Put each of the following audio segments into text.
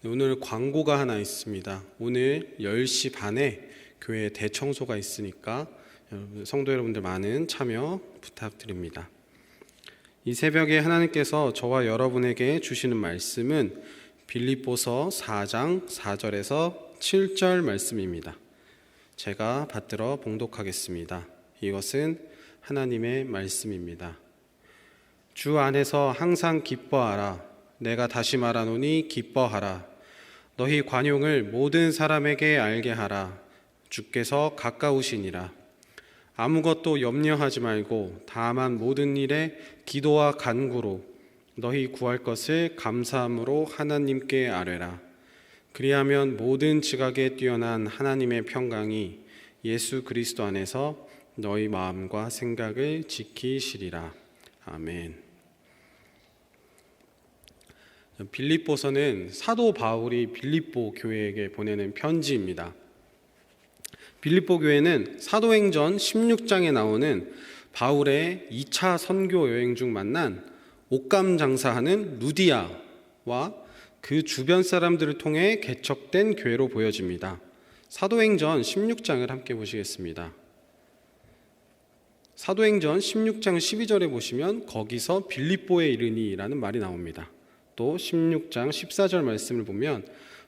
오늘 광고가 하나 있습니다. 오늘 10시 반에 교회 대청소가 있으니까 성도 여러분들 많은 참여 부탁드립니다. 이 새벽에 하나님께서 저와 여러분에게 주시는 말씀은 빌립보서 4장 4절에서 7절 말씀입니다. 제가 받들어 봉독하겠습니다. 이것은 하나님의 말씀입니다. 주 안에서 항상 기뻐하라. 내가 다시 말하노니 기뻐하라. 너희 관용을 모든 사람에게 알게 하라. 주께서 가까우시니라. 아무것도 염려하지 말고 다만 모든 일에 기도와 간구로 너희 구할 것을 감사함으로 하나님께 아뢰라. 그리하면 모든 지각에 뛰어난 하나님의 평강이 예수 그리스도 안에서 너희 마음과 생각을 지키시리라. 아멘. 빌립보서는 사도 바울이 빌립보 교회에게 보내는 편지입니다. 빌립보 교회는 사도행전 16장에 나오는 바울의 2차 선교 여행 중 만난 옷감 장사하는 루디아와 그 주변 사람들을 통해 개척된 교회로 보여집니다. 사도행전 16장을 함께 보시겠습니다. 사도행전 16장 12절에 보시면 거기서 빌립보에 이르니라는 말이 나옵니다. 또 16장 14절 말씀을 보면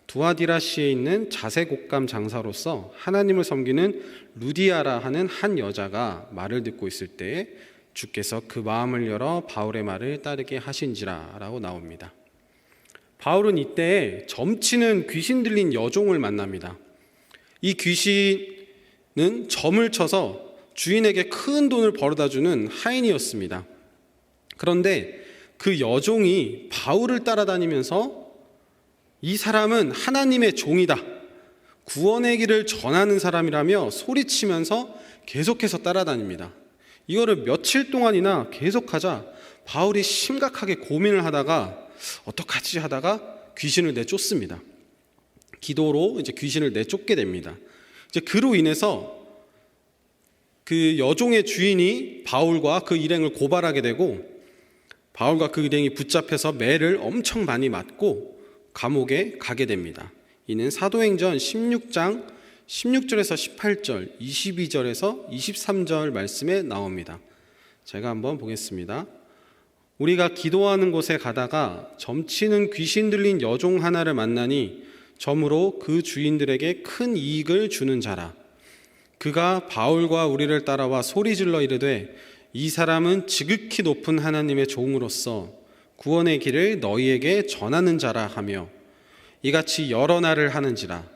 두아디라시에 있는 자색 옷감 장사로서 하나님을 섬기는 루디아라 하는 한 여자가 말을 듣고 있을 때 주께서 그 마음을 열어 바울의 말을 따르게 하신지라 라고 나옵니다. 바울은 이때 점치는 귀신 들린 여종을 만납니다. 이 귀신은 점을 쳐서 주인에게 큰 돈을 벌어다 주는 하인이었습니다. 그런데 그 여종이 바울을 따라다니면서 이 사람은 하나님의 종이다, 구원의 길을 전하는 사람이라며 소리치면서 계속해서 따라다닙니다. 이거를 며칠 동안이나 계속하자 바울이 심각하게 고민을 하다가 어떡하지 하다가 귀신을 내쫓습니다. 기도로 이제 귀신을 내쫓게 됩니다. 이제 그로 인해서 그 여종의 주인이 바울과 그 일행을 고발하게 되고 바울과 그 일행이 붙잡혀서 매를 엄청 많이 맞고 감옥에 가게 됩니다. 이는 사도행전 16장 16절에서 18절, 22절에서 23절 말씀에 나옵니다. 제가 한번 보겠습니다. 우리가 기도하는 곳에 가다가 점치는 귀신 들린 여종 하나를 만나니 점으로 그 주인들에게 큰 이익을 주는 자라. 그가 바울과 우리를 따라와 소리질러 이르되 이 사람은 지극히 높은 하나님의 종으로서 구원의 길을 너희에게 전하는 자라 하며 이같이 여러 날을 하는지라.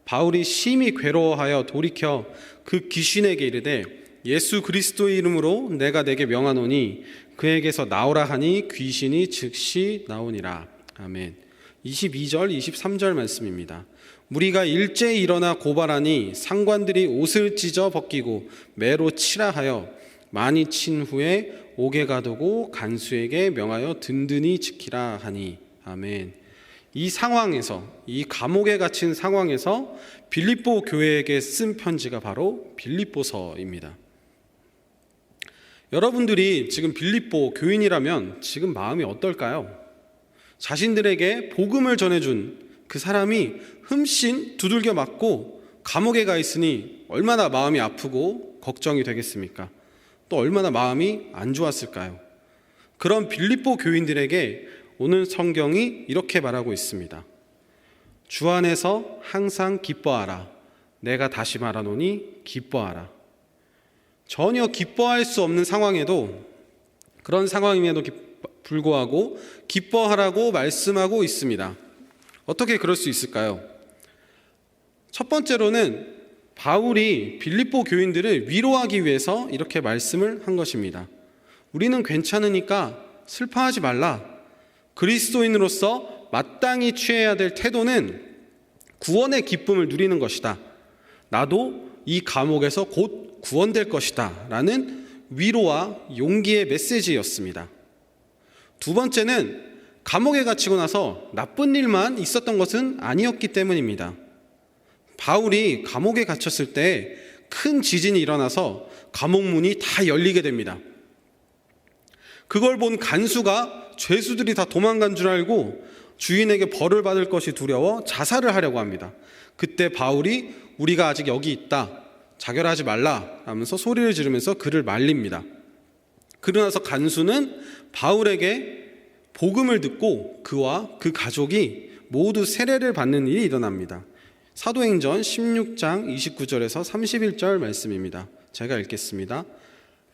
바울이 심히 괴로워하여 돌이켜 그 귀신에게 이르되 예수 그리스도의 이름으로 내가 내게 명하노니 그에게서 나오라 하니 귀신이 즉시 나오니라. 아멘. 22절 23절 말씀입니다. 무리가 일제히 일어나 고발하니 상관들이 옷을 찢어 벗기고 매로 치라 하여 많이 친 후에 옥에 가두고 간수에게 명하여 든든히 지키라 하니. 아멘. 이 상황에서, 이 감옥에 갇힌 상황에서 빌립보 교회에게 쓴 편지가 바로 빌립보서입니다. 여러분들이 지금 빌립보 교인이라면 지금 마음이 어떨까요? 자신들에게 복음을 전해준 그 사람이 흠씬 두들겨 맞고 감옥에 가 있으니 얼마나 마음이 아프고 걱정이 되겠습니까? 또 얼마나 마음이 안 좋았을까요? 그런 빌립보 교인들에게 오늘 성경이 이렇게 말하고 있습니다. 주 안에서 항상 기뻐하라. 내가 다시 말하노니 기뻐하라. 전혀 기뻐할 수 없는 상황에도, 그런 상황임에도 불구하고 기뻐하라고 말씀하고 있습니다. 어떻게 그럴 수 있을까요? 첫 번째로는 바울이 빌립보 교인들을 위로하기 위해서 이렇게 말씀을 한 것입니다. 우리는 괜찮으니까 슬퍼하지 말라. 그리스도인으로서 마땅히 취해야 될 태도는 구원의 기쁨을 누리는 것이다. 나도 이 감옥에서 곧 구원될 것이다. 라는 위로와 용기의 메시지였습니다. 두 번째는 감옥에 갇히고 나서 나쁜 일만 있었던 것은 아니었기 때문입니다. 바울이 감옥에 갇혔을 때 큰 지진이 일어나서 감옥 문이 다 열리게 됩니다. 그걸 본 간수가 죄수들이 다 도망간 줄 알고 주인에게 벌을 받을 것이 두려워 자살을 하려고 합니다. 그때 바울이 우리가 아직 여기 있다, 자결하지 말라 하면서 소리를 지르면서 그를 말립니다. 그러고 나서 간수는 바울에게 복음을 듣고 그와 그 가족이 모두 세례를 받는 일이 일어납니다. 사도행전 16장 29절에서 31절 말씀입니다. 제가 읽겠습니다.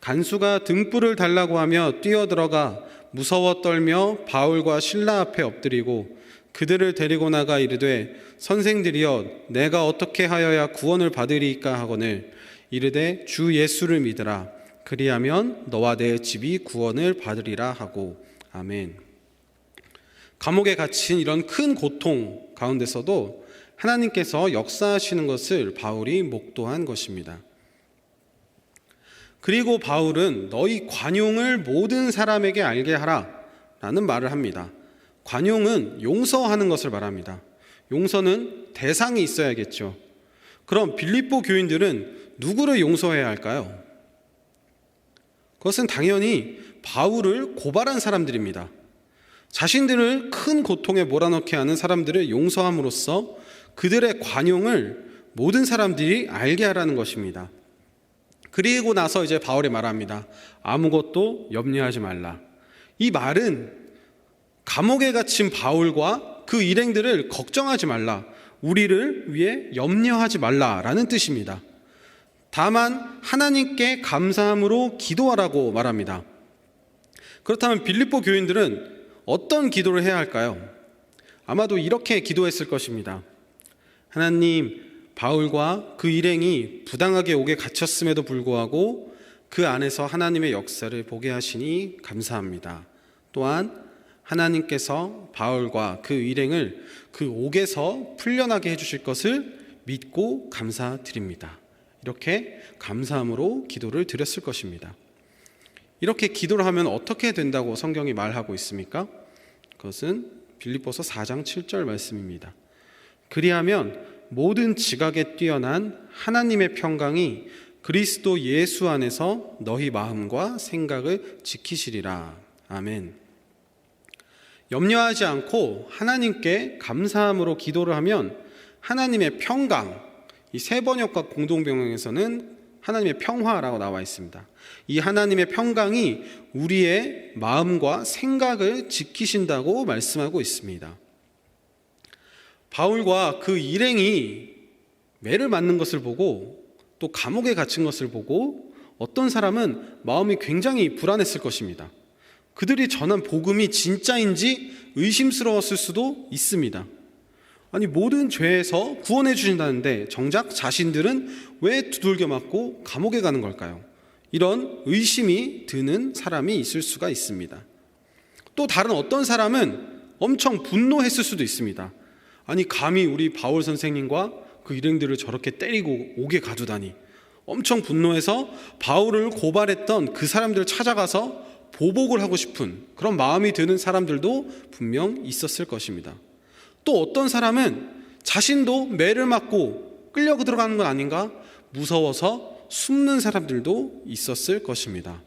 간수가 등불을 달라고 하며 뛰어들어가 무서워 떨며 바울과 실라 앞에 엎드리고 그들을 데리고 나가 이르되 선생들이여 내가 어떻게 하여야 구원을 받으리이까 하거늘 이르되 주 예수를 믿으라 그리하면 너와 내 집이 구원을 받으리라 하고. 아멘. 감옥에 갇힌 이런 큰 고통 가운데서도 하나님께서 역사하시는 것을 바울이 목도한 것입니다. 그리고 바울은 너희 관용을 모든 사람에게 알게 하라 라는 말을 합니다. 관용은 용서하는 것을 말합니다. 용서는 대상이 있어야겠죠. 그럼 빌립보 교인들은 누구를 용서해야 할까요? 그것은 당연히 바울을 고발한 사람들입니다. 자신들을 큰 고통에 몰아넣게 하는 사람들을 용서함으로써 그들의 관용을 모든 사람들이 알게 하라는 것입니다. 그리고 나서 이제 바울이 말합니다. 아무것도 염려하지 말라. 이 말은 감옥에 갇힌 바울과 그 일행들을 걱정하지 말라, 우리를 위해 염려하지 말라라는 뜻입니다. 다만 하나님께 감사함으로 기도하라고 말합니다. 그렇다면 빌립보 교인들은 어떤 기도를 해야 할까요? 아마도 이렇게 기도했을 것입니다. 하나님, 바울과 그 일행이 부당하게 옥에 갇혔음에도 불구하고 그 안에서 하나님의 역사를 보게 하시니 감사합니다. 또한 하나님께서 바울과 그 일행을 그 옥에서 풀려나게 해주실 것을 믿고 감사드립니다. 이렇게 감사함으로 기도를 드렸을 것입니다. 이렇게 기도를 하면 어떻게 된다고 성경이 말하고 있습니까? 그것은 빌립보서 4장 7절 말씀입니다. 그리하면 모든 지각에 뛰어난 하나님의 평강이 그리스도 예수 안에서 너희 마음과 생각을 지키시리라. 아멘. 염려하지 않고 하나님께 감사함으로 기도를 하면 하나님의 평강, 이 세 번역과 공동병영에서는 하나님의 평화라고 나와 있습니다. 이 하나님의 평강이 우리의 마음과 생각을 지키신다고 말씀하고 있습니다. 바울과 그 일행이 매를 맞는 것을 보고 또 감옥에 갇힌 것을 보고 어떤 사람은 마음이 굉장히 불안했을 것입니다. 그들이 전한 복음이 진짜인지 의심스러웠을 수도 있습니다. 아니, 모든 죄에서 구원해 주신다는데 정작 자신들은 왜 두들겨 맞고 감옥에 가는 걸까요? 이런 의심이 드는 사람이 있을 수가 있습니다. 또 다른 어떤 사람은 엄청 분노했을 수도 있습니다. 아니, 감히 우리 바울 선생님과 그 일행들을 저렇게 때리고 옥에 가두다니. 엄청 분노해서 바울을 고발했던 그 사람들을 찾아가서 보복을 하고 싶은 그런 마음이 드는 사람들도 분명 있었을 것입니다. 또 어떤 사람은 자신도 매를 맞고 끌려 들어가는 건 아닌가 무서워서 숨는 사람들도 있었을 것입니다.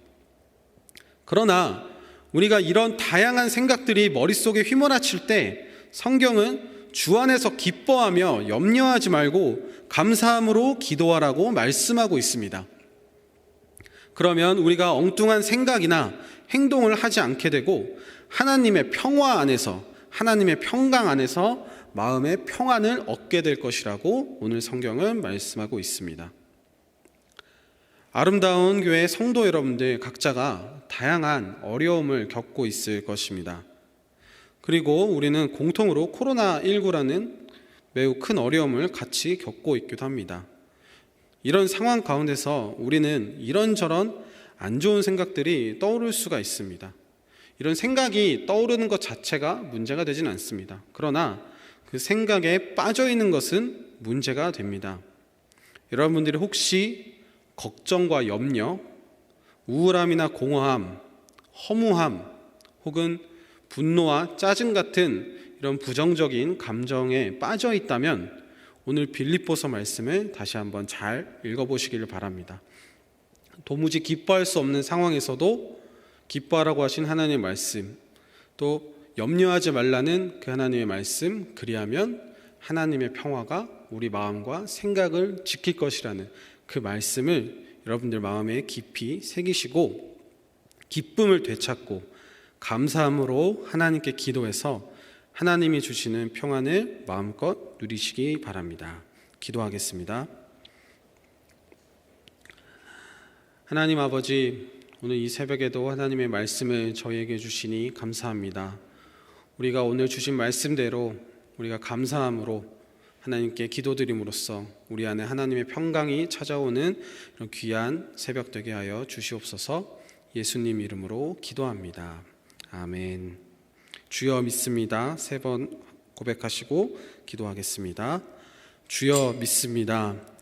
그러나 우리가 이런 다양한 생각들이 머릿속에 휘몰아칠 때 성경은 주 안에서 기뻐하며 염려하지 말고 감사함으로 기도하라고 말씀하고 있습니다. 그러면 우리가 엉뚱한 생각이나 행동을 하지 않게 되고 하나님의 평화 안에서, 하나님의 평강 안에서 마음의 평안을 얻게 될 것이라고 오늘 성경은 말씀하고 있습니다. 아름다운 교회 성도 여러분들 각자가 다양한 어려움을 겪고 있을 것입니다. 그리고 우리는 공통으로 코로나19라는 매우 큰 어려움을 같이 겪고 있기도 합니다. 이런 상황 가운데서 우리는 이런저런 안 좋은 생각들이 떠오를 수가 있습니다. 이런 생각이 떠오르는 것 자체가 문제가 되진 않습니다. 그러나 그 생각에 빠져 있는 것은 문제가 됩니다. 여러분들이 혹시 걱정과 염려, 우울함이나 공허함, 허무함, 혹은 분노와 짜증 같은 이런 부정적인 감정에 빠져 있다면 오늘 빌립보서 말씀을 다시 한번 잘 읽어보시기를 바랍니다. 도무지 기뻐할 수 없는 상황에서도 기뻐하라고 하신 하나님의 말씀, 또 염려하지 말라는 그 하나님의 말씀, 그리하면 하나님의 평화가 우리 마음과 생각을 지킬 것이라는 그 말씀을 여러분들 마음에 깊이 새기시고 기쁨을 되찾고 감사함으로 하나님께 기도해서 하나님이 주시는 평안을 마음껏 누리시기 바랍니다. 기도하겠습니다. 하나님 아버지, 오늘 이 새벽에도 하나님의 말씀을 저희에게 주시니 감사합니다. 우리가 오늘 주신 말씀대로 우리가 감사함으로 하나님께 기도드림으로써 우리 안에 하나님의 평강이 찾아오는 이런 귀한 새벽 되게 하여 주시옵소서. 예수님 이름으로 기도합니다. 아멘. 주여 믿습니다. 3번 고백하시고 기도하겠습니다. 주여 믿습니다.